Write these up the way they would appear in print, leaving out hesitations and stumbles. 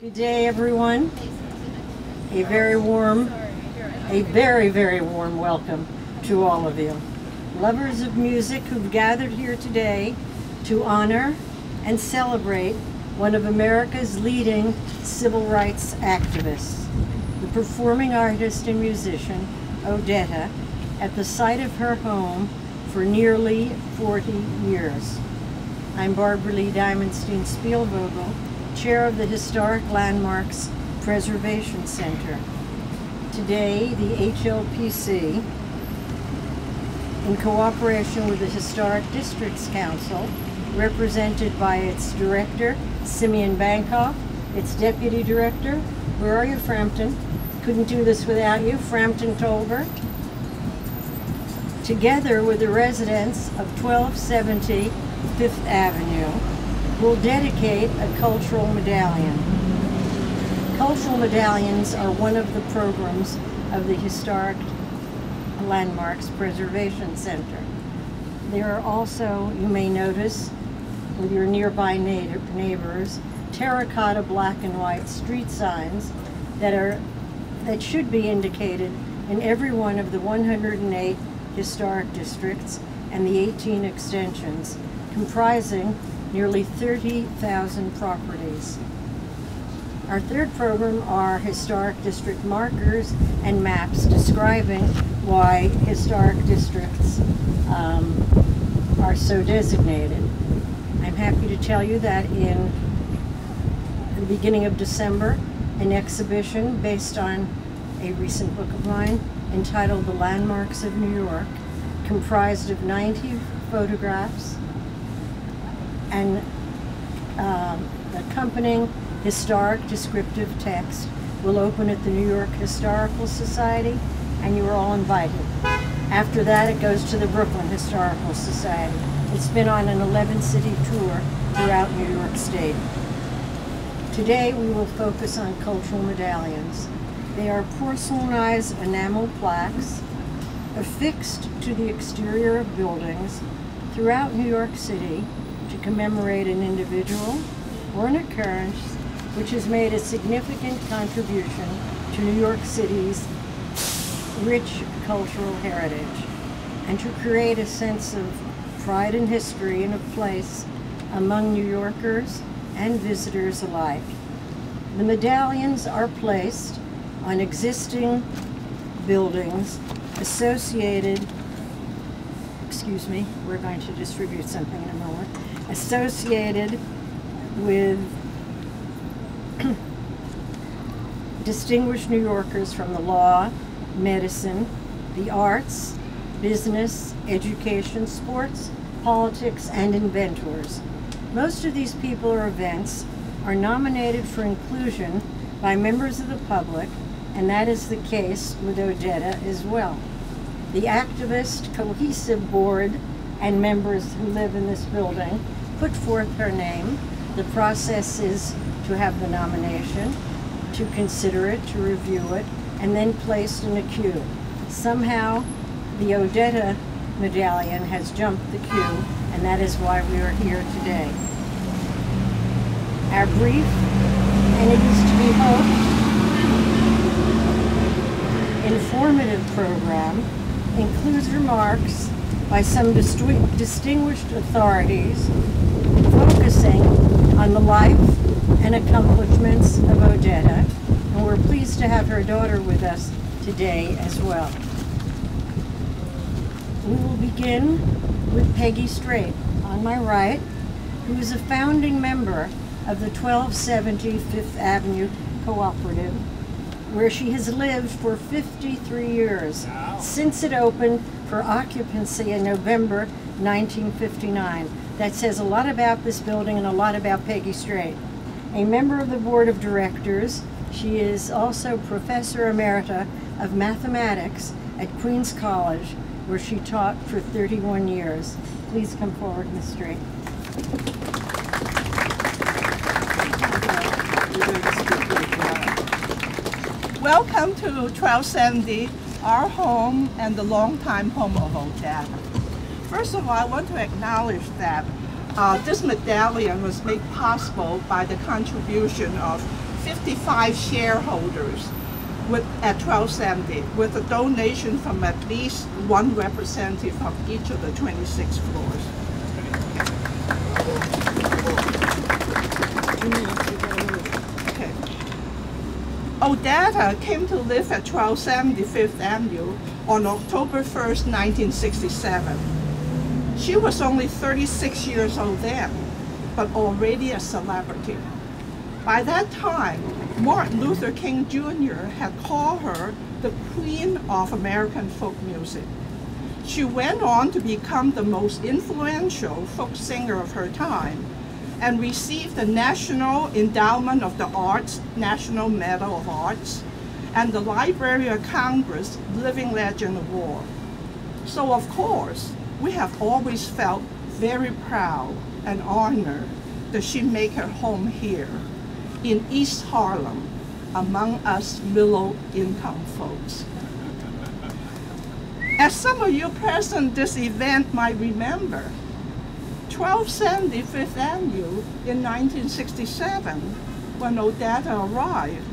Good day, everyone. A very, very warm welcome to all of you. Lovers of music who've gathered here today to honor and celebrate one of America's leading civil rights activists, the performing artist and musician, Odetta, at the site of her home for nearly 40 years. I'm Barbara Lee Diamondstein Spielvogel, Chair of the Historic Landmarks Preservation Center. Today, the HLPC, in cooperation with the Historic Districts Council, represented by its director, Simeon Bankoff, its deputy director, where are you, Frampton? Couldn't do this without you, Frampton Tolbert, together with the residents of 1270 Fifth Avenue, will dedicate a cultural medallion. Cultural medallions are one of the programs of the Historic Landmarks Preservation Center. There are also, you may notice, with your nearby neighbors, terracotta black and white street signs that should be indicated in every one of the 108 historic districts and the 18 extensions, comprising nearly 30,000 properties. Our third program are historic district markers and maps describing why historic districts are so designated. I'm happy to tell you that in the beginning of December, an exhibition based on a recent book of mine entitled The Landmarks of New York, comprised of 90 photographs and accompanying historic descriptive text, will open at the New York Historical Society, and you are all invited. After that, it goes to the Brooklyn Historical Society. It's been on an 11-city tour throughout New York State. Today, we will focus on cultural medallions. They are porcelainized enamel plaques affixed to the exterior of buildings throughout New York City to commemorate an individual or an occurrence which has made a significant contribution to New York City's rich cultural heritage, and to create a sense of pride in history and of place among New Yorkers and visitors alike. The medallions are placed on existing buildings associated, excuse me, we're going to distribute something in a moment, associated with distinguished New Yorkers from the law, medicine, the arts, business, education, sports, politics, and inventors. Most of these people or events are nominated for inclusion by members of the public, and that is the case with Odetta as well. The activist cohesive board and members who live in this building put forth her name. The process is to have the nomination, to consider it, to review it, and then placed in a queue. Somehow, the Odetta medallion has jumped the queue, and that is why we are here today. Our brief, and it is to be hoped, informative program includes remarks by some distinguished authorities focusing on the life and accomplishments of Odetta, and we're pleased to have her daughter with us today as well. We will begin with Peggy Strait, on my right, who is a founding member of the 1270 Fifth Avenue Cooperative, where she has lived for 53 years, since it opened for occupancy in November 1959. That says a lot about this building and a lot about Peggy Strait. A member of the board of directors, she is also Professor Emerita of Mathematics at Queens College, where she taught for 31 years. Please come forward, Ms. Strait. Welcome to 1270, our home and the longtime home of Odetta. First of all, I want to acknowledge that this medallion was made possible by the contribution of 55 shareholders at 1270, with a donation from at least one representative from each of the 26 floors. Okay. Odetta came to live at 1270 Fifth Avenue on October 1st, 1967. She was only 36 years old then, but already a celebrity. By that time, Martin Luther King Jr. had called her the Queen of American folk music. She went on to become the most influential folk singer of her time and received the National Endowment of the Arts National Medal of Arts and the Library of Congress Living Legend Award. So of course, we have always felt very proud and honored that she made her home here in East Harlem among us middle-income folks. As some of you present at this event might remember, 1270 Fifth Avenue in 1967, when Odetta arrived,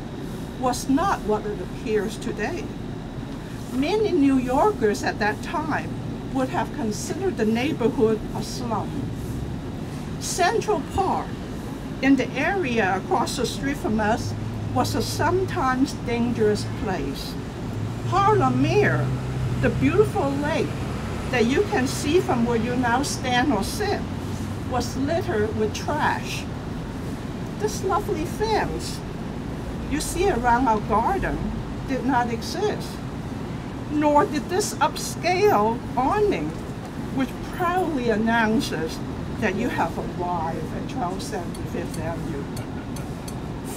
was not what it appears today. Many New Yorkers at that time would have considered the neighborhood a slum. Central Park, in the area across the street from us, was a sometimes dangerous place. Harlemere, the beautiful lake that you can see from where you now stand or sit, was littered with trash. This lovely fence you see around our garden did not exist, nor did this upscale awning, which proudly announces that you have arrived at 1270 Fifth Avenue.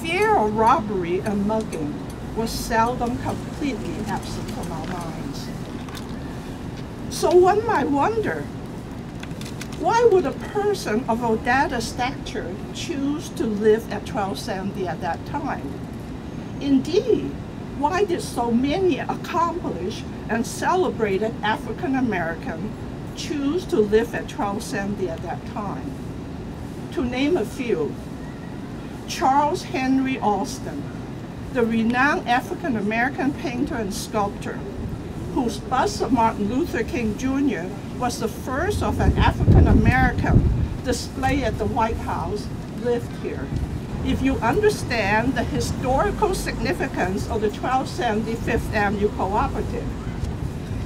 Fear of robbery and mugging was seldom completely absent from our minds. So one might wonder, why would a person of Odetta's stature choose to live at 1270 at that time? Indeed, why did so many accomplished and celebrated African Americans choose to live at 1270 at that time? To name a few: Charles Henry Alston, the renowned African American painter and sculptor, whose bust of Martin Luther King Jr. was the first of an African American displayed at the White House, lived here. If you understand the historical significance of the 1270 Fifth Avenue Cooperative,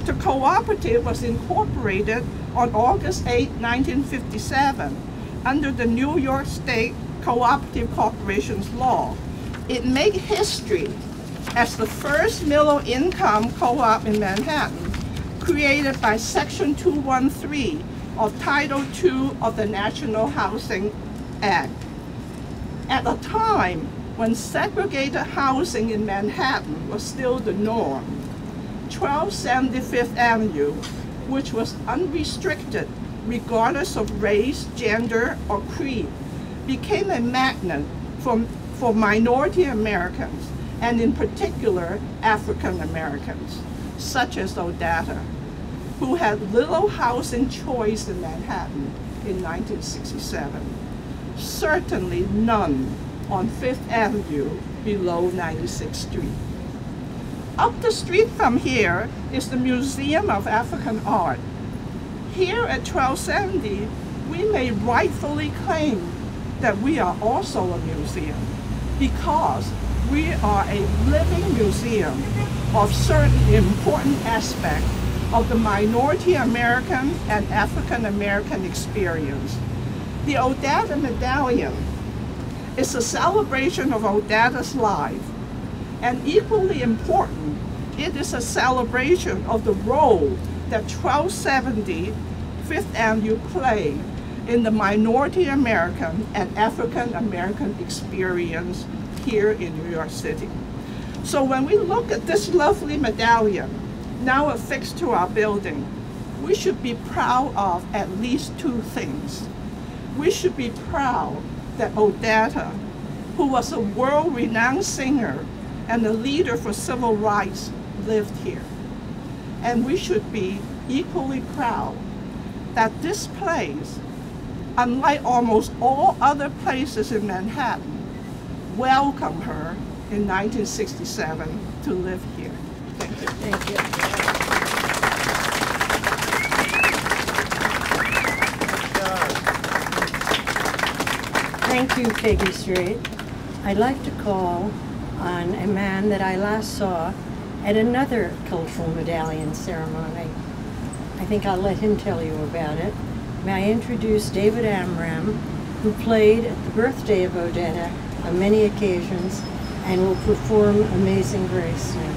the cooperative was incorporated on August 8, 1957, under the New York State Cooperative Corporations Law. It made history as the first middle-income co-op in Manhattan, created by Section 213 of Title II of the National Housing Act. At a time when segregated housing in Manhattan was still the norm, 1270 Fifth Avenue, which was unrestricted regardless of race, gender, or creed, became a magnet for minority Americans, and in particular African Americans, such as Odetta, who had little housing choice in Manhattan in 1967. Certainly none on Fifth Avenue below 96th Street. Up the street from here is the Museum of African Art. Here at 1270, we may rightfully claim that we are also a museum, because we are a living museum of certain important aspects of the minority American and African American experience. The Odetta Medallion is a celebration of Odetta's life, and equally important, it is a celebration of the role that 1270 Fifth Avenue played in the minority American and African American experience here in New York City. So when we look at this lovely medallion, now affixed to our building, we should be proud of at least two things. We should be proud that Odetta, who was a world-renowned singer and a leader for civil rights, lived here. And we should be equally proud that this place, unlike almost all other places in Manhattan, welcomed her in 1967 to live here. Thank you. Thank you. Thank you, Peggy Strait. I'd like to call on a man that I last saw at another cultural medallion ceremony. I think I'll let him tell you about it. May I introduce David Amram, who played at the birthday of Odetta on many occasions and will perform Amazing Grace now.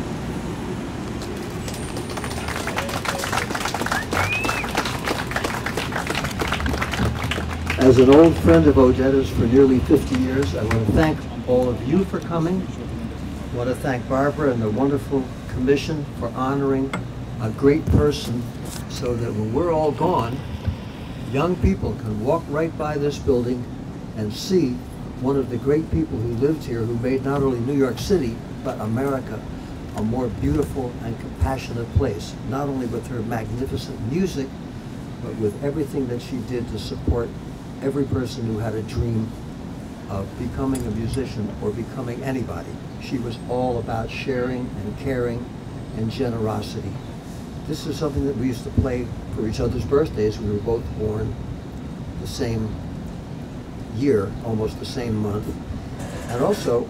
As an old friend of Odetta's for nearly 50 years, I want to thank all of you for coming. I want to thank Barbara and the wonderful commission for honoring a great person so that when we're all gone, young people can walk right by this building and see one of the great people who lived here, who made not only New York City, but America a more beautiful and compassionate place, not only with her magnificent music, but with everything that she did to support every person who had a dream of becoming a musician or becoming anybody. She was all about sharing and caring and generosity. This is something that we used to play for each other's birthdays. We were both born the same year, almost the same month. And also,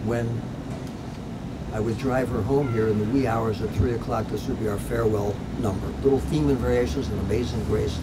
when I would drive her home here in the wee hours at 3 o'clock, this would be our farewell number. Little theme and variations and Amazing Grace.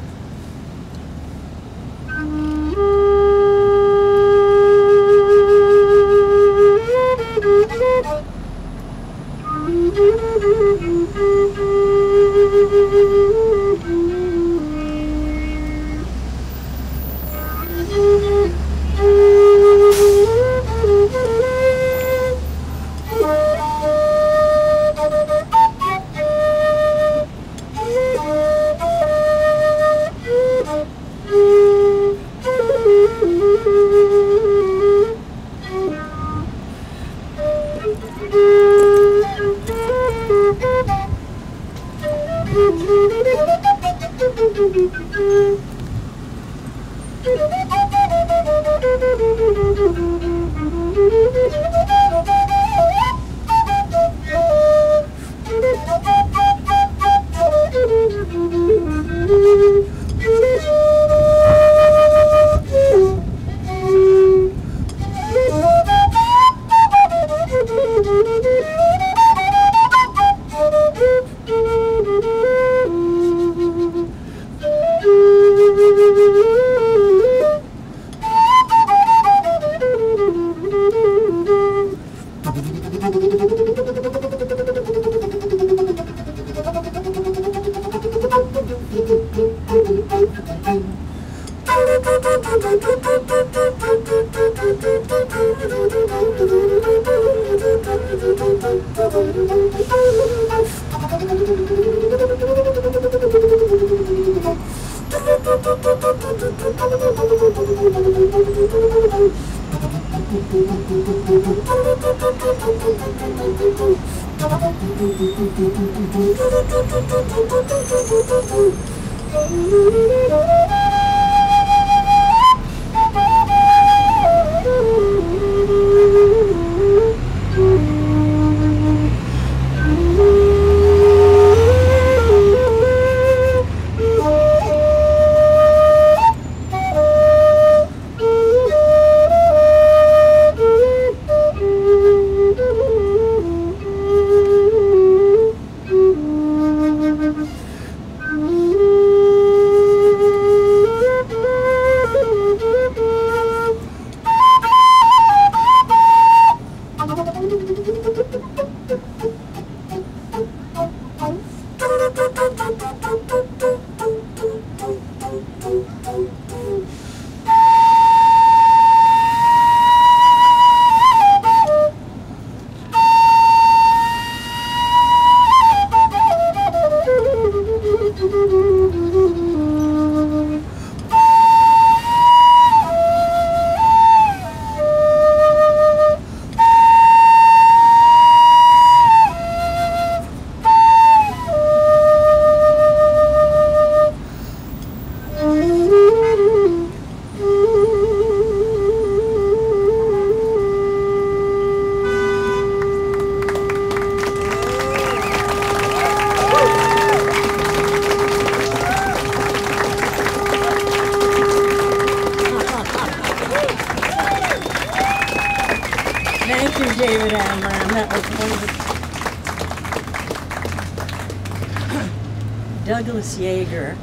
Douglas Yeager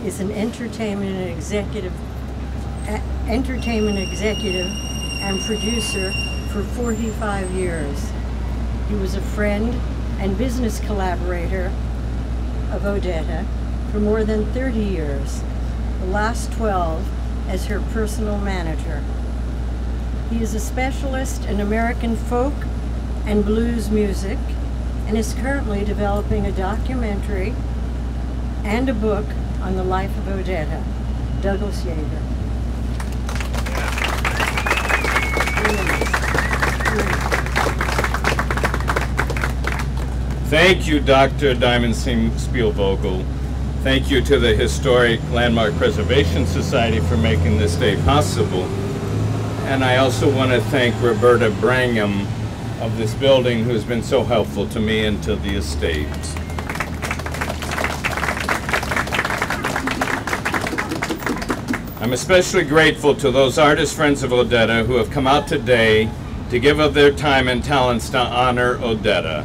is an entertainment executive and producer for 45 years. He was a friend and business collaborator of Odetta for more than 30 years, the last 12 as her personal manager. He is a specialist in American folk and blues music and is currently developing a documentary and a book on the life of Odetta. Douglas Yeager. Thank you, Dr. Diamond Spielvogel. Thank you to the Historic Landmark Preservation Society for making this day possible. And I also want to thank Roberta Brangham of this building, who has been so helpful to me and to the estate. I'm especially grateful to those artist friends of Odetta who have come out today to give of their time and talents to honor Odetta.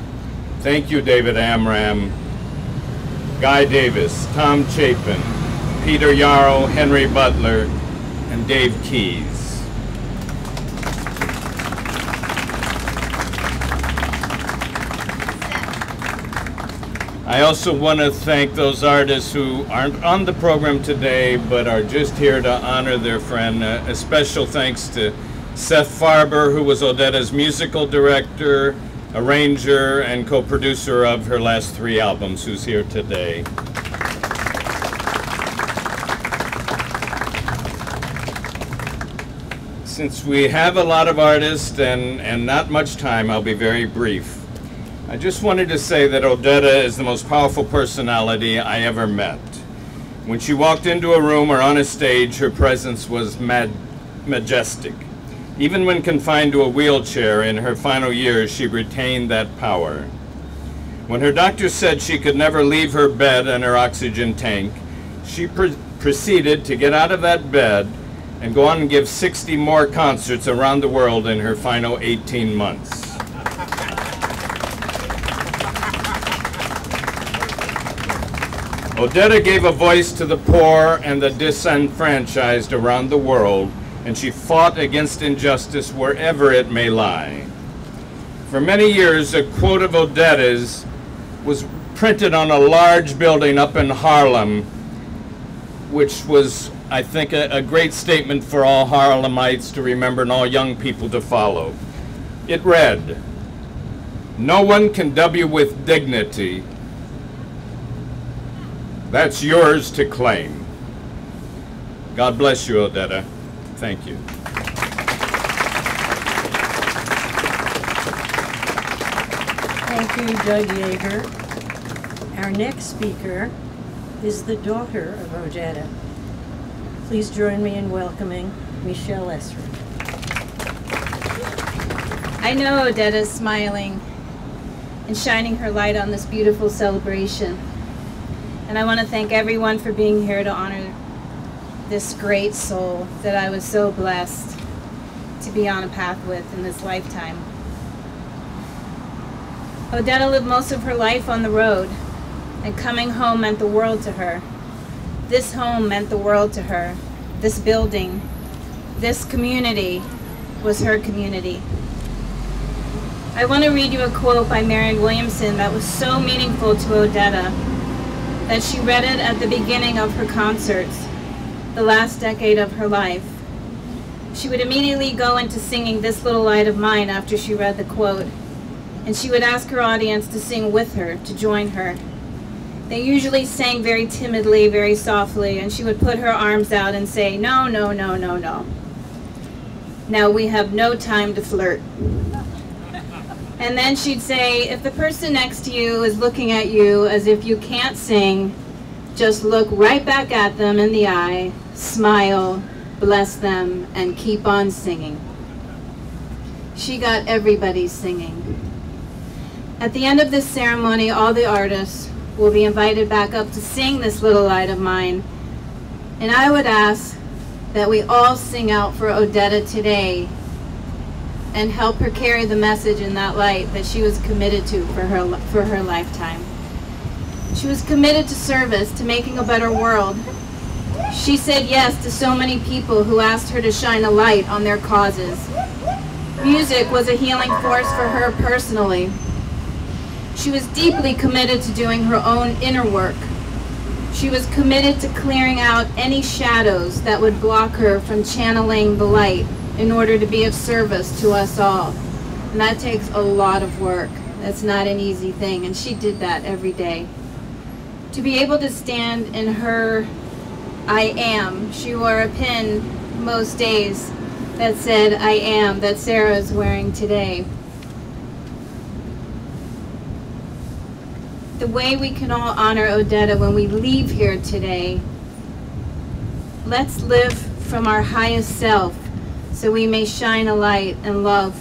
Thank you, David Amram, Guy Davis, Tom Chapin, Peter Yarrow, Henry Butler, and Dave Keyes. I also want to thank those artists who aren't on the program today but are just here to honor their friend. A special thanks to Seth Farber, who was Odetta's musical director, arranger, and co-producer of her last 3 albums, who's here today. Since we have a lot of artists and not much time, I'll be very brief. I just wanted to say that Odetta is the most powerful personality I ever met. When she walked into a room or on a stage, her presence was majestic. Even when confined to a wheelchair in her final years, she retained that power. When her doctor said she could never leave her bed and her oxygen tank, she proceeded to get out of that bed and go on and give 60 more concerts around the world in her final 18 months. Odetta gave a voice to the poor and the disenfranchised around the world, and she fought against injustice wherever it may lie. For many years, a quote of Odetta's was printed on a large building up in Harlem, which was, I think, a great statement for all Harlemites to remember and all young people to follow. It read, "No one can dub you with dignity. That's yours to claim." God bless you, Odetta. Thank you. Thank you, Doug Yeager. Our next speaker is the daughter of Odetta. Please join me in welcoming Michelle Esser. I know Odetta's smiling and shining her light on this beautiful celebration. And I want to thank everyone for being here to honor this great soul that I was so blessed to be on a path with in this lifetime. Odetta lived most of her life on the road, and coming home meant the world to her. This home meant the world to her. This building, this community was her community. I want to read you a quote by Marianne Williamson that was so meaningful to Odetta that she read it at the beginning of her concerts, the last decade of her life. She would immediately go into singing "This Little Light of Mine" after she read the quote, and she would ask her audience to sing with her, to join her. They usually sang very timidly, very softly, and she would put her arms out and say, "No, no, no, no, no. Now we have no time to flirt." And then she'd say, if the person next to you is looking at you as if you can't sing, just look right back at them in the eye, smile, bless them, and keep on singing. She got everybody singing. At the end of this ceremony, all the artists will be invited back up to sing "This Little Light of Mine." And I would ask that we all sing out for Odetta today and help her carry the message in that light that she was committed to for her lifetime. She was committed to service, to making a better world. She said yes to so many people who asked her to shine a light on their causes. Music was a healing force for her personally. She was deeply committed to doing her own inner work. She was committed to clearing out any shadows that would block her from channeling the light in order to be of service to us all. And that takes a lot of work. That's not an easy thing, and she did that every day. To be able to stand in her I am, she wore a pin most days that said I am, that Sarah is wearing today. The way we can all honor Odetta when we leave here today, let's live from our highest self so we may shine a light and love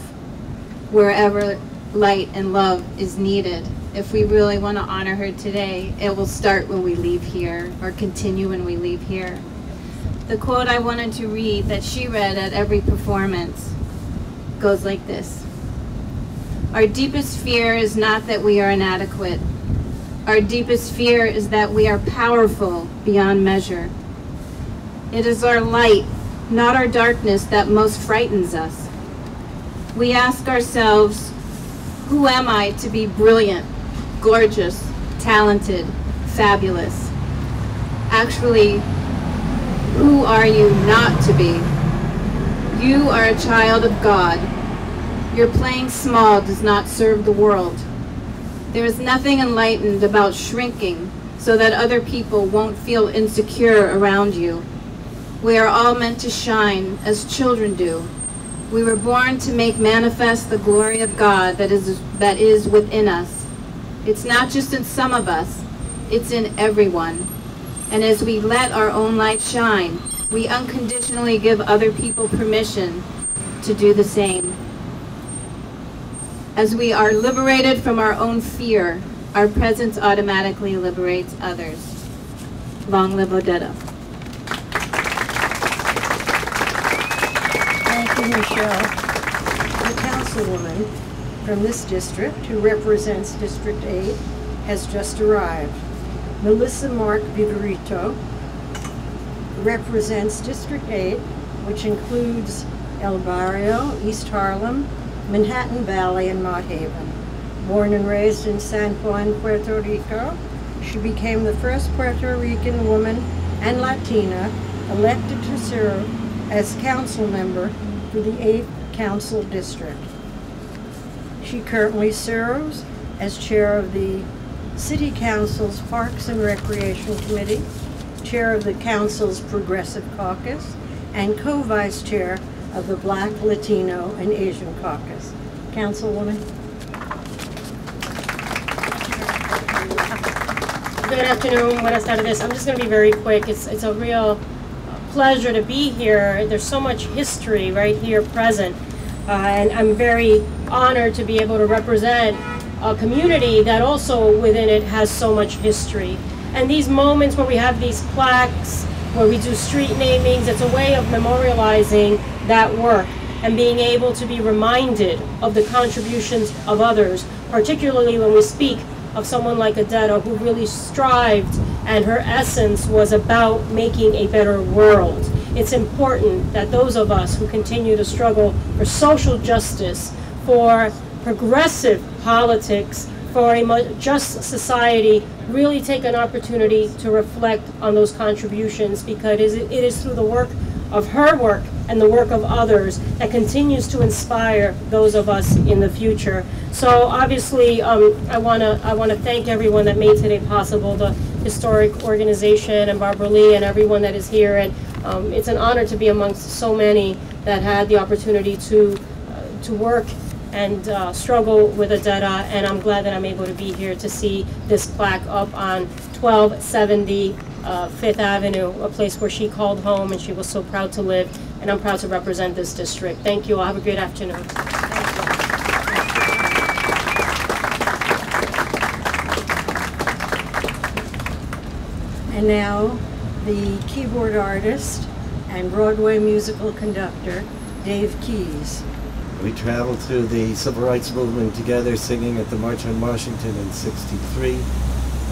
wherever light and love is needed. If we really want to honor her today, it will start when we leave here, or continue when we leave here. The quote I wanted to read that she read at every performance goes like this. Our deepest fear is not that we are inadequate. Our deepest fear is that we are powerful beyond measure. It is our light, not our darkness, that most frightens us. We ask ourselves, who am I to be brilliant, gorgeous, talented, fabulous? Actually, who are you not to be? You are a child of God. Your playing small does not serve the world. There is nothing enlightened about shrinking so that other people won't feel insecure around you. We are all meant to shine as children do. We were born to make manifest the glory of God that is within us. It's not just in some of us, it's in everyone. And as we let our own light shine, we unconditionally give other people permission to do the same. As we are liberated from our own fear, our presence automatically liberates others. Long live Odetta. Thank you, Michelle. The councilwoman from this district, who represents District 8, has just arrived. Melissa Mark Viverito represents District 8, which includes El Barrio, East Harlem, Manhattan Valley, and Mott Haven. Born and raised in San Juan, Puerto Rico, she became the first Puerto Rican woman and Latina elected to serve as council member for the 8th Council District. She currently serves as chair of the City Council's Parks and Recreation Committee, chair of the Council's Progressive Caucus, and co-vice chair of the Black, Latino, and Asian Caucus. Councilwoman. Good afternoon, buenas tardes. I'm just going to be very quick. It's a real pleasure to be here. There's so much history right here present, and I'm very honored to be able to represent a community that also within it has so much history. And these moments where we have these plaques, where we do street namings, it's a way of memorializing that work and being able to be reminded of the contributions of others, particularly when we speak of someone like Odetta, who really strived, and her essence was about making a better world. It's important that those of us who continue to struggle for social justice, for progressive politics, for a just society, really take an opportunity to reflect on those contributions, because it is through the work of her work and the work of others that continues to inspire those of us in the future. So obviously, I want to thank everyone that made today possible, the historic organization and Barbara Lee and everyone that is here. And it's an honor to be amongst so many that had the opportunity to work and struggle with Odetta, and I'm glad that I'm able to be here to see this plaque up on 1270 5th Avenue, a place where she called home and she was so proud to live, and I'm proud to represent this district. Thank you all. Have a great afternoon. And now, the keyboard artist and Broadway musical conductor, Dave Keyes. We traveled through the Civil Rights Movement together, singing at the March on Washington in '63.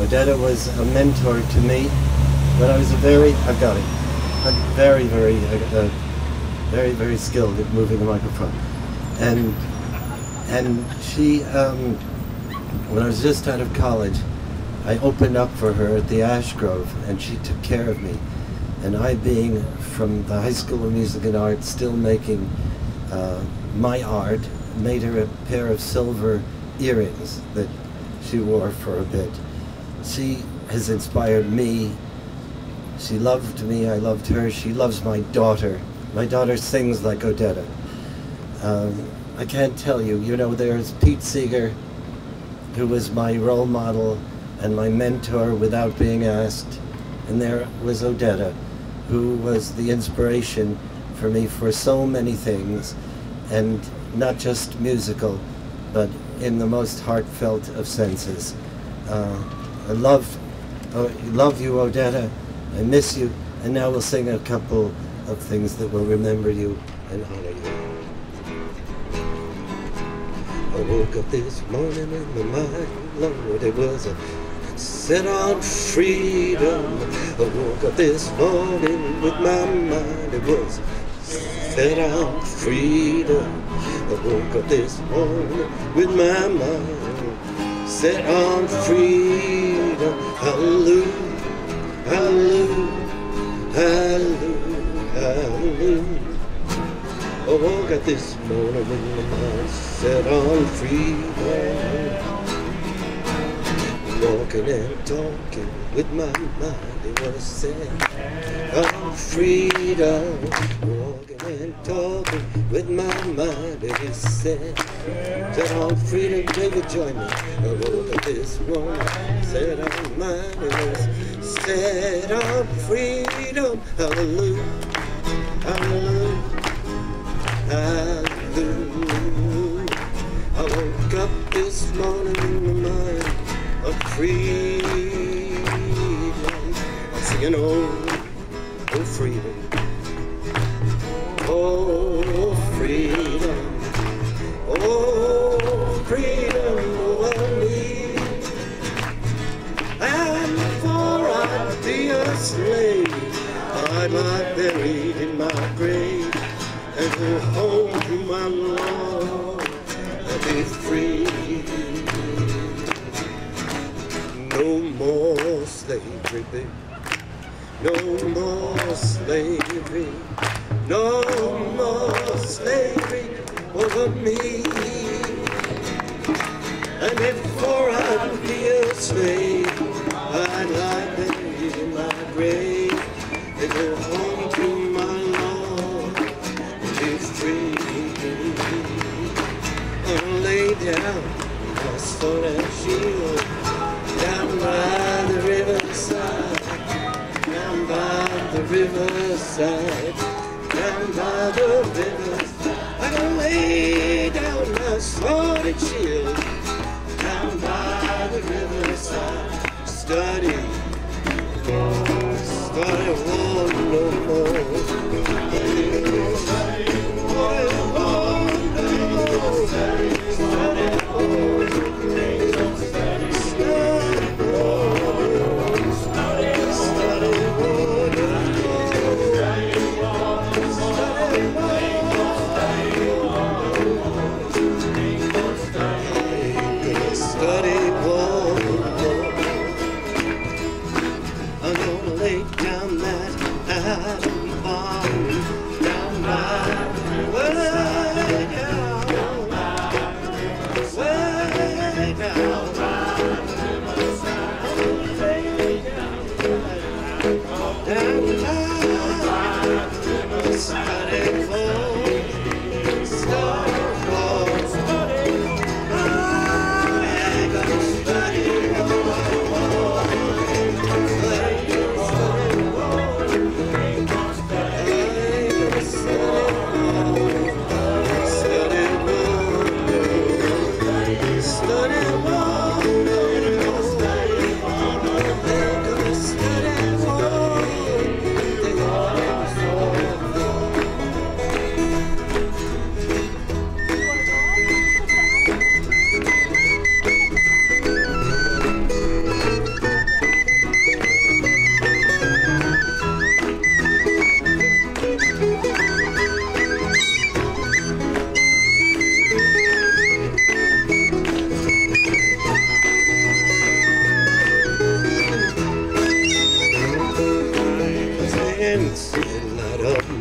Odetta was a mentor to me, but I was very skilled at moving a microphone. And she, when I was just out of college, I opened up for her at the Ash Grove, and she took care of me. And I, being from the High School of Music and Art, still making my art, made her a pair of silver earrings that she wore for a bit. She has inspired me. She loved me, I loved her. She loves my daughter. My daughter sings like Odetta. I can't tell you, you know, there's Pete Seeger, who was my role model and my mentor without being asked. And there was Odetta, who was the inspiration for me for so many things, and not just musical, but in the most heartfelt of senses. I love you, Odetta. I miss you. And now we'll sing a couple of things that will remember you and honor you. I woke up this morning in my mind, Lord, it was a set on freedom. I woke up this morning with my mind, it was set on freedom. I woke up this morning with my mind set on freedom. Hallelujah, hallelujah, hallelujah, hallelujah. I woke up this morning with my mind set on freedom. Walking and talking with my mind, it was set on freedom. Walking and talking with my mind, it is set on freedom. David, join me. I woke up this morning, set on mine, it was set on freedom. Hallelujah, hallelujah, hallelujah. I woke up this morning in my mind of freedom. I'm singing, oh, oh freedom, oh freedom, oh freedom over me. And before I'd be a slave, I'd lie buried in my grave and go home to my Lord and be free. No more slavery, baby. No more slavery. No more slavery over me. And before I'd be a slave, I'd lie buried in my grave and go home to my Lord and be free. And lay down my sword and shield down by the riverside, down by the riverside, down by the riverside. I'm gonna lay down my sword and shield, down by the riverside. Study war no more. Study war no more. Study war.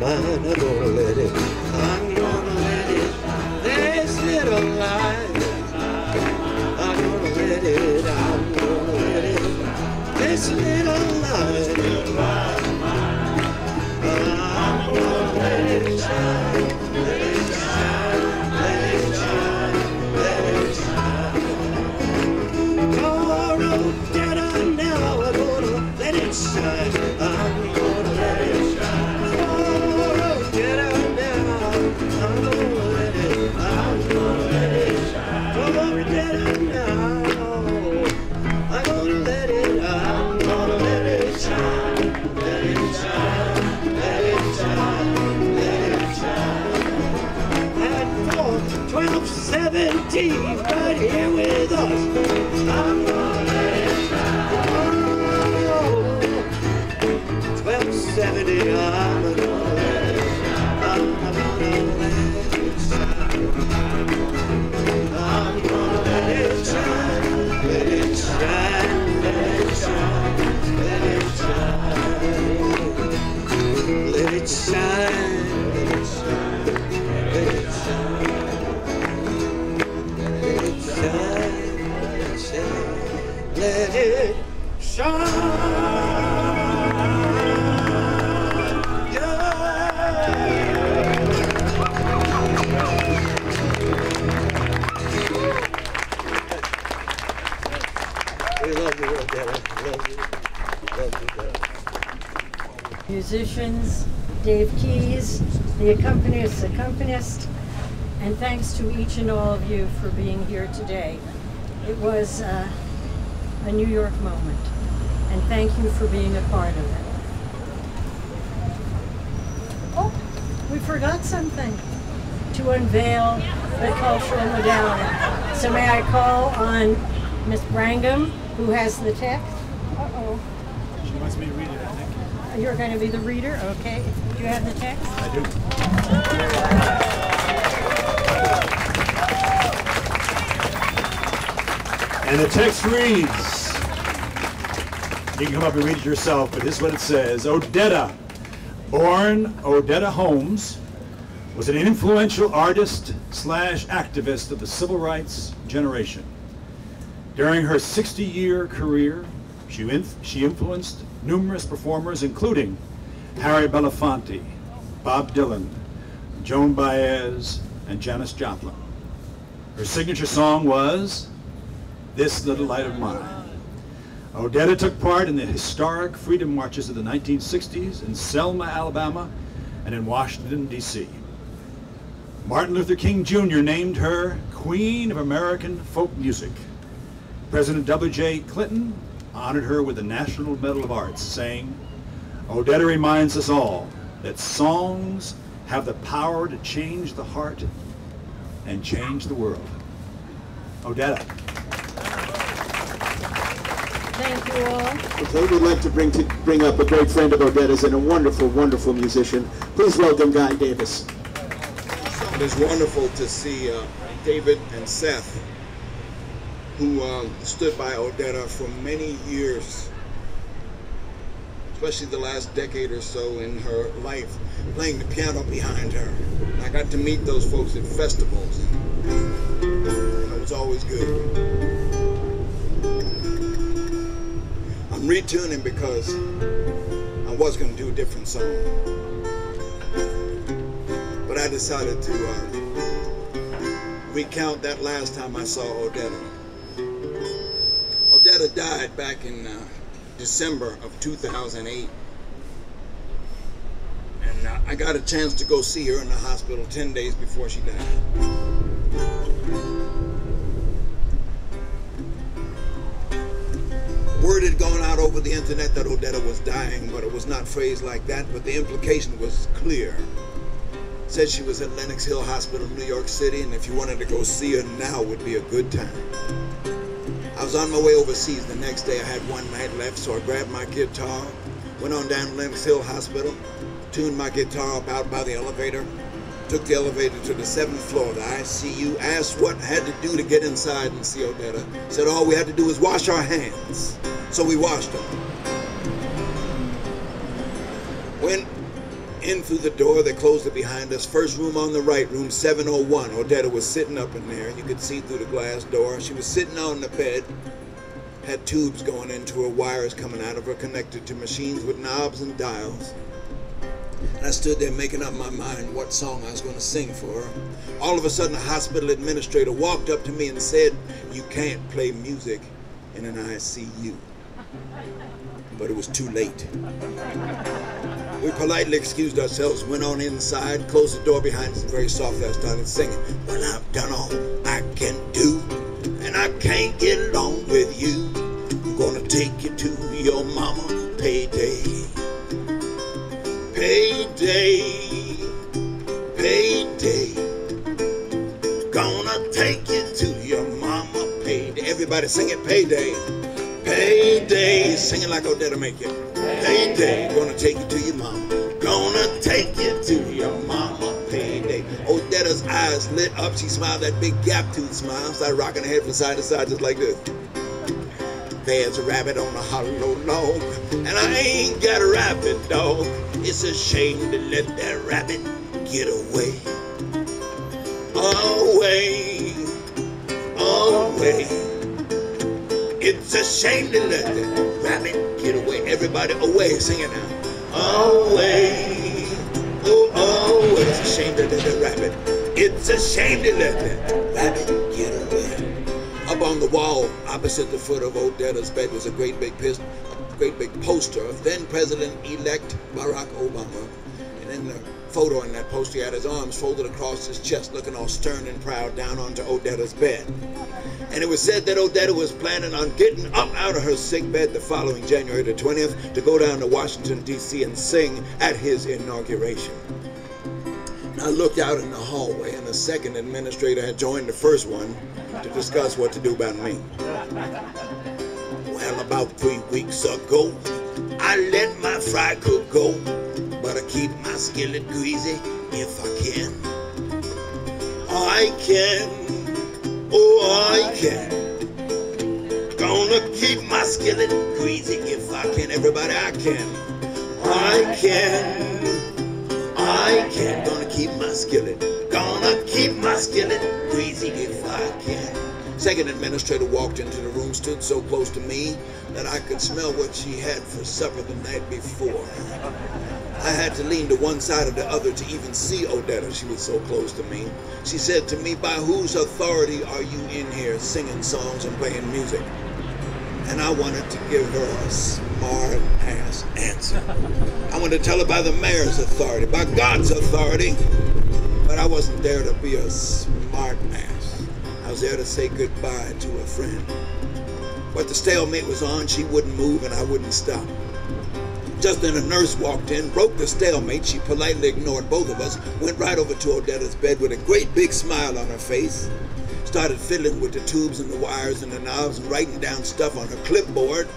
mine, I'm gonna let it, I'm gonna let it, this little light, I'm gonna let it, I'm gonna let it, this little light, I'm gonna let it shine, let it shine, let it shine, let it shine. Oh, Odetta, now I'm gonna let it shine, I'm gonna let it shine. Oh, Odetta, now I'm gonna let it, I'm gonna let it shine. Oh, Odetta, now I'm gonna let it, I'm gonna let it shine, let it shine, let it shine, let it shine. And for 1217 right here with us, I'm gonna let it shine. Oh, 1270, I'm gonna let it shine. I'm gonna let it shine. I'm gonna let it shine. Let it shine. Let it shine. Let it shine. Let it shine. Let it shine. Let it shine. Let it shine. Let it shine. We love you, Odetta. Love you. Love you, Odetta. Musicians, Dave Keys, the accompanist, and thanks to each and all of you for being here today. It was a New York moment, and thank you for being a part of it. Oh, we forgot something, to unveil the cultural medallion. So may I call on Miss Brangham, who has the text? Uh-oh. She wants me to read it, I think. You're going to be the reader? Okay. Do you have the text? I do. And the text reads, you can come up and read it yourself, but this is what it says. Odetta, born Odetta Holmes, was an influential artist / activist of the civil rights generation. During her 60-year career, she influenced numerous performers, including Harry Belafonte, Bob Dylan, Joan Baez, and Janis Joplin. Her signature song was This Little Light of Mine. Odetta took part in the historic freedom marches of the 1960s in Selma, Alabama, and in Washington, D.C. Martin Luther King Jr. named her Queen of American Folk Music. President W.J. Clinton honored her with the National Medal of Arts, saying, Odetta reminds us all that songs have the power to change the heart and change the world. Odetta. Thank you all. Okay, we'd like to bring up a great friend of Odetta's and a wonderful, wonderful musician. Please welcome Guy Davis. It is wonderful to see David and Seth, who stood by Odetta for many years, especially the last decade or so in her life, playing the piano behind her. I got to meet those folks at festivals, and it was always good. I'm retuning because I was going to do a different song, but I decided to recount that last time I saw Odetta. Odetta died back in December of 2008, and I got a chance to go see her in the hospital 10 days before she died. Word had gone out over the internet that Odetta was dying, but it was not phrased like that, but the implication was clear. Said she was at Lenox Hill Hospital, New York City, and if you wanted to go see her now would be a good time. I was on my way overseas the next day. I had one night left, so I grabbed my guitar, went on down to Lenox Hill Hospital, tuned my guitar up out by the elevator, took the elevator to the 7th floor, the ICU, asked what I had to do to get inside and see Odetta. Said all we had to do was wash our hands. So we washed them. Went in through the door, they closed it behind us. First room on the right, room 701. Odetta was sitting up in there. You could see through the glass door. She was sitting on the bed, had tubes going into her, wires coming out of her, connected to machines with knobs and dials. And I stood there making up my mind what song I was going to sing for her. All of a sudden, a hospital administrator walked up to me and said, "You can't play music in an ICU." But it was too late. We politely excused ourselves, went on inside, closed the door behind us, and very softly I started singing. Well, I've done all I can do, and I can't get along with you. I'm gonna take you to your mama, payday. Payday, payday. Gonna take you to your mama, payday. Everybody sing it, payday. Payday, sing it like Odetta make it. Payday, gonna take you to your mama. Gonna take you to your mama, payday. Odetta's eyes lit up. She smiled that big gap tooth smile. Started rocking her head from side to side just like this. There's a rabbit on a hollow log, and I ain't got a rabbit dog. It's a shame to let that rabbit get away. Away, away. It's a shame to let that rabbit get away. Everybody away, sing it now. Away, oh, away. It's a shame to let that rabbit. It's a shame to let that rabbit get away. Up on the wall, opposite the foot of Odetta's bed, was a great big poster of then President-elect Barack Obama. And in the photo in that poster, he had his arms folded across his chest, looking all stern and proud down onto Odetta's bed. And it was said that Odetta was planning on getting up out of her sick bed the following January the 20th to go down to Washington, D.C. and sing at his inauguration. And I looked out in the hallway, and the second administrator had joined the first one to discuss what to do about me. Well, about 3 weeks ago, I let my fry cook go, but I keep my skillet greasy if I can. I can. Oh, I can. Gonna keep my skillet greasy if I can. Everybody, I can. I can. I can. Gonna keep my skillet. Gonna keep my skillet greasy if I can. Second administrator walked into the room, stood so close to me that I could smell what she had for supper the night before. I had to lean to one side or the other to even see Odetta. She was so close to me. She said to me, "By whose authority are you in here singing songs and playing music?" And I wanted to give her a smart-ass answer. I wanted to tell her by the mayor's authority, by God's authority. But I wasn't there to be a smart-ass. I was there to say goodbye to a friend. But the stalemate was on. She wouldn't move and I wouldn't stop. Just then a nurse walked in, broke the stalemate. She politely ignored both of us, went right over to Odetta's bed with a great big smile on her face, started fiddling with the tubes and the wires and the knobs and writing down stuff on her clipboard.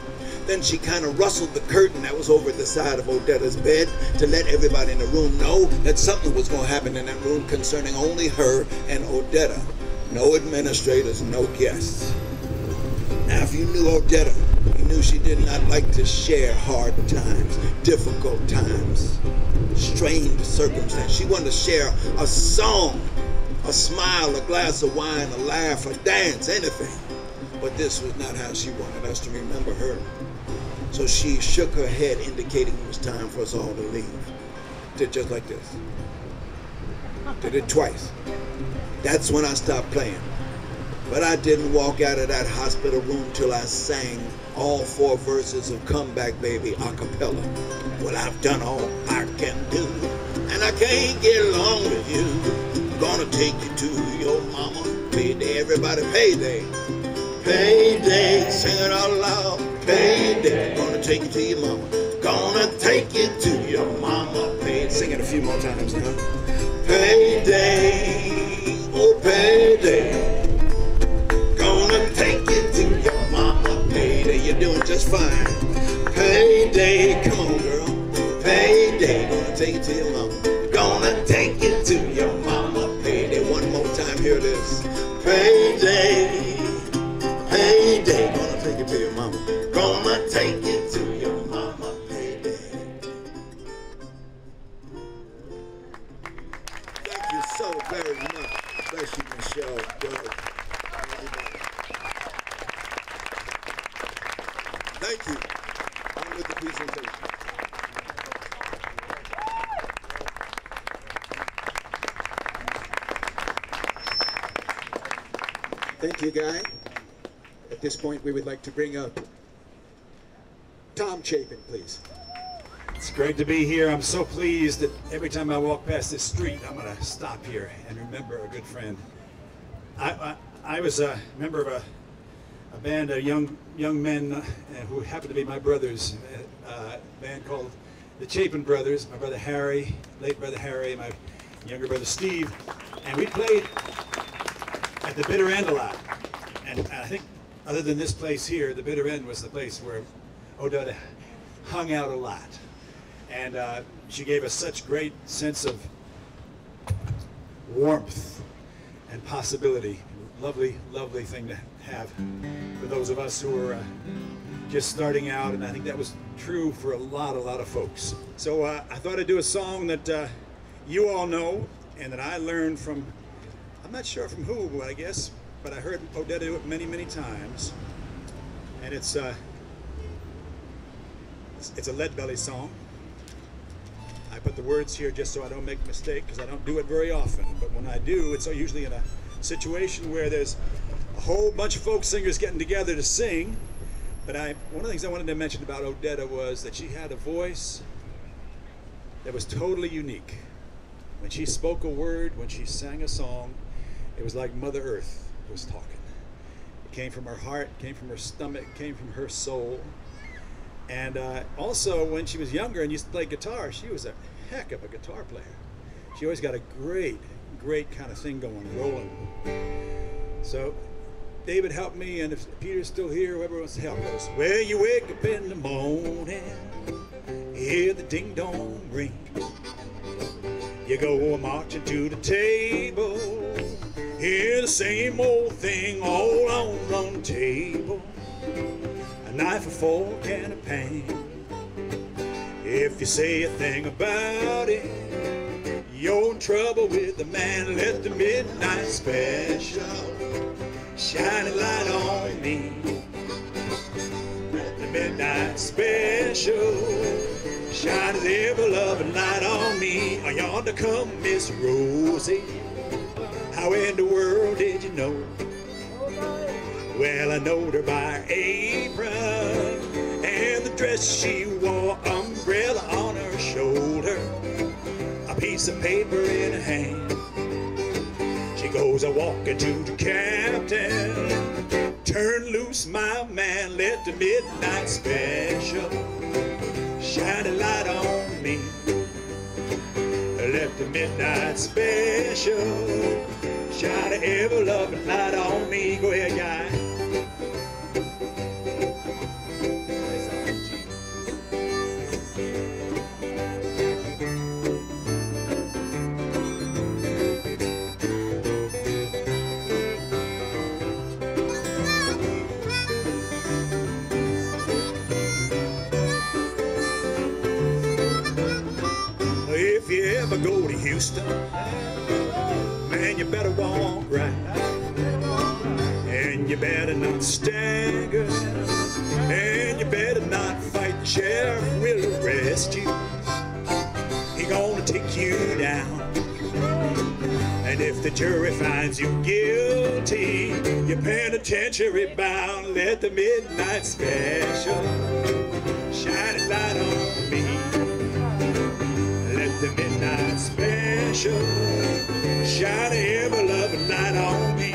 Then she kind of rustled the curtain that was over the side of Odetta's bed to let everybody in the room know that something was going to happen in that room concerning only her and Odetta. No administrators, no guests. Now, if you knew Odetta, you knew she did not like to share hard times, difficult times, strained circumstances. She wanted to share a song, a smile, a glass of wine, a laugh, a dance, anything. But this was not how she wanted us to remember her. So she shook her head, indicating it was time for us all to leave. Did just like this. Did it twice. That's when I stopped playing. But I didn't walk out of that hospital room till I sang all 4 verses of Come Back Baby a cappella. Well, I've done all I can do, and I can't get along with you. I'm gonna take you to your mama. Payday, everybody, payday. Payday, sing it out loud. Payday, gonna take you to your mama. Gonna take you to your mama. Payday, sing it a few more times now. Payday, oh payday. Gonna take you to your mama. Payday, you're doing just fine. Payday, come on girl. Payday, gonna take you to your mama. Gonna take you to your mama. Payday, one more time, here it is. Payday, payday, gonna take you to your mama. Gonna take you to your mama. Payday. Thank you, Guy. At this point, we would like to bring up Tom Chapin, please. It's great to be here. I'm so pleased that every time I walk past this street, I'm going to stop here and remember a good friend. I was a member of a band of young men who happened to be my brothers, a band called the Chapin Brothers. My brother Harry, late brother Harry, my younger brother Steve, and we played at the Bitter End a lot. And I think, other than this place here, the Bitter End was the place where Odetta hung out a lot. And she gave us such great sense of warmth and possibility. Lovely, lovely thing to have for those of us who are just starting out, and I think that was true for a lot of folks. So I thought I'd do a song that you all know and that I learned from, I'm not sure from who, I guess, but I heard Odetta do it many times. And it's a Lead Belly song. I put the words here just so I don't make a mistake, because I don't do it very often. But when I do, it's usually in a situation where there's a whole bunch of folk singers getting together to sing. But one of the things I wanted to mention about Odetta was that she had a voice that was totally unique. When she spoke a word, when she sang a song, it was like Mother Earth was talking. It came from her heart, came from her stomach, came from her soul. And also, when she was younger and used to play guitar, she was a heck of a guitar player. She always got a great kind of thing going, rolling. So David helped me, and if Peter's still here, whoever wants to help us. Well, you wake up in the morning, hear the ding-dong ring. You go marching to the table, hear the same old thing all on the table. A knife, a fork, and a pan. If you say a thing about it, you're in trouble with the man. Let the midnight special shine a light on me. Let the midnight special shine his ever-loving light on me. Oh, yonder come Miss Rosie. How in the world did you know? Well, I knowed her by her apron and the dress she wore, umbrella on her shoulder, a piece of paper in her hand. She goes a-walking to the captain, turn loose, my man, let the midnight special shine a light on me. Let the midnight special shine an ever-loving light on me. Go ahead, guy. If you ever go to Houston, man, you better walk right, and you better not stagger, and you better not fight. The sheriff will arrest you. He gonna take you down, and if the jury finds you guilty, you're penitentiary bound. Let the midnight special shine a light on me. Let the midnight special shine an ever-loving light on me.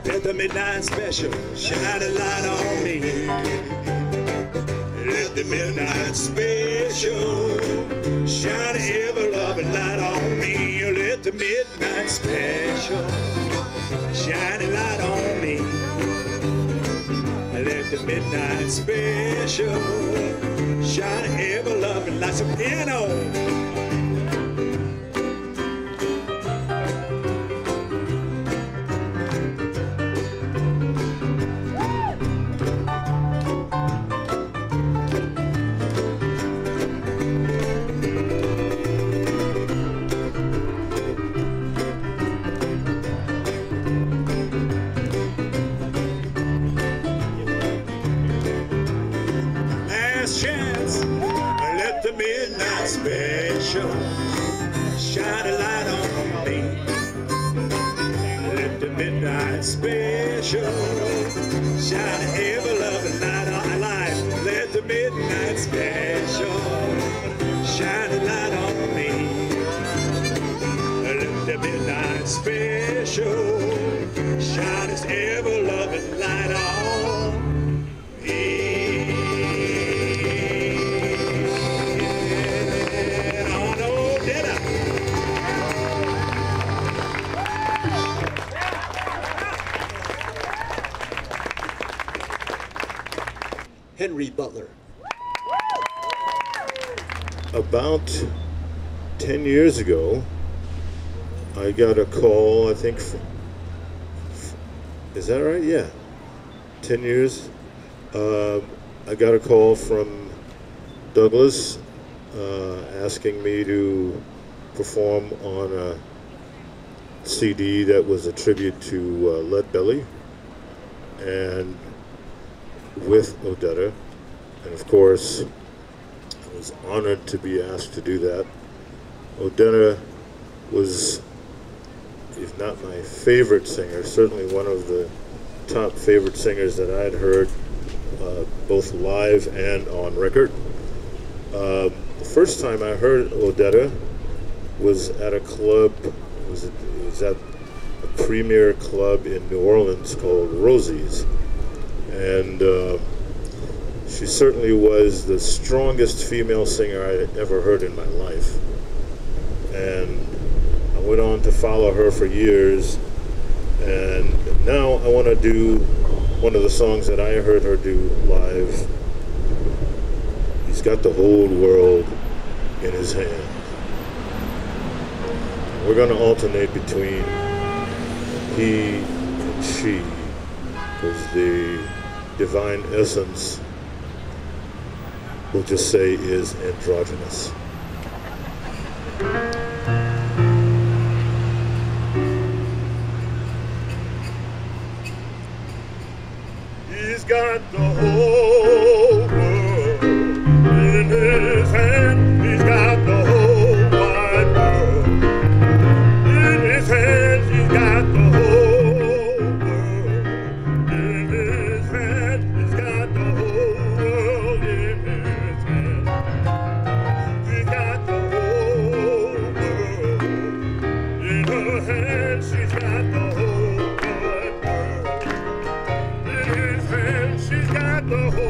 Let the midnight special shine a light on me. Let the midnight special shine an ever-loving light on me. Let the midnight special shine a light on me. Let the midnight special shine an ever-loving light. So piano. midnight special shine a light on me. Let the midnight special shine an ever-loving light on my life. Let the midnight special shine a light on me. Let the midnight special shine its ever-loving light on me. And on Odetta. Henry Butler. About 10 years ago, I got a call, I think, is that right? Yeah, 10 years. I got a call from Douglas asking me to perform on a CD that was a tribute to Lead Belly and with Odetta. And of course, I was honored to be asked to do that. Odetta was, if not my favorite singer, certainly one of the top favorite singers that I'd heard, both live and on record. The first time I heard Odetta was at a club, it was at a premier club in New Orleans called Rosie's. And she certainly was the strongest female singer I had ever heard in my life. And I went on to follow her for years, and now I want to do one of the songs that I heard her do live. He's got the whole world in his hand. We're going to alternate between he and she, because the divine essence, we'll just say, is androgynous. He's got the whole world in his hand. He's got the whole wide world in his hands. He's got the whole world in his hand. He's got the whole world in his hand. He's got the whole world in her hands. She's got the whole wide world. She's got the whole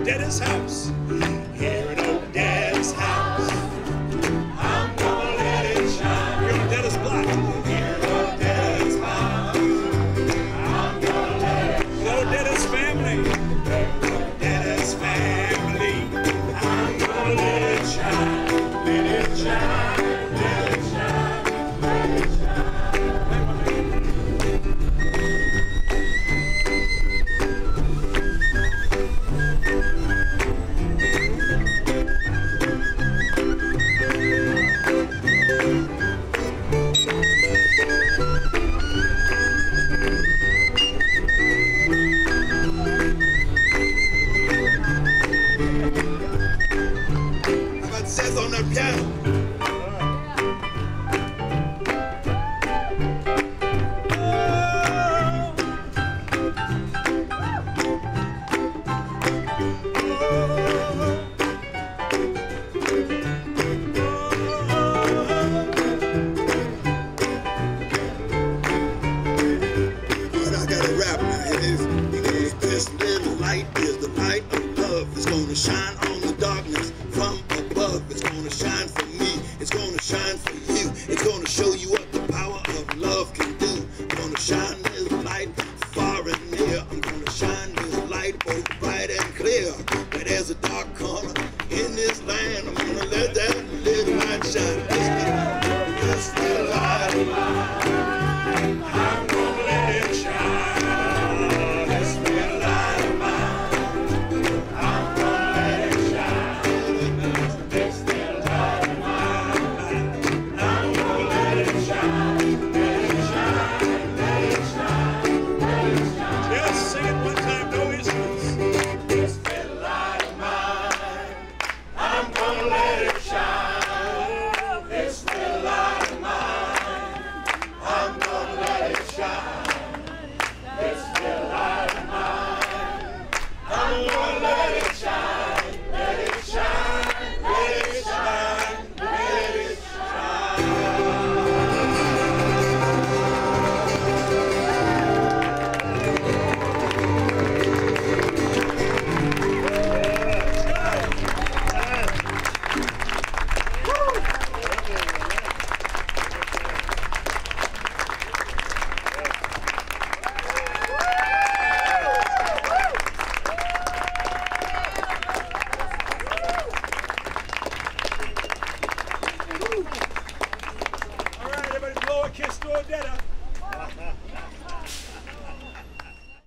Odetta's house. Here at Odetta's house. I'm gonna let it shine. Here at Odetta's block. Here at Odetta's house. I'm gonna let it shine. Odetta's family. Odetta's family. I'm gonna let it shine. Let it shine. Let it shine. Let it shine. On the piano. I got a rap now. It is. This little light is the light of love. It's gonna shine on the darkness from above. It's gonna shine for me. It's gonna shine for you. It's gonna show you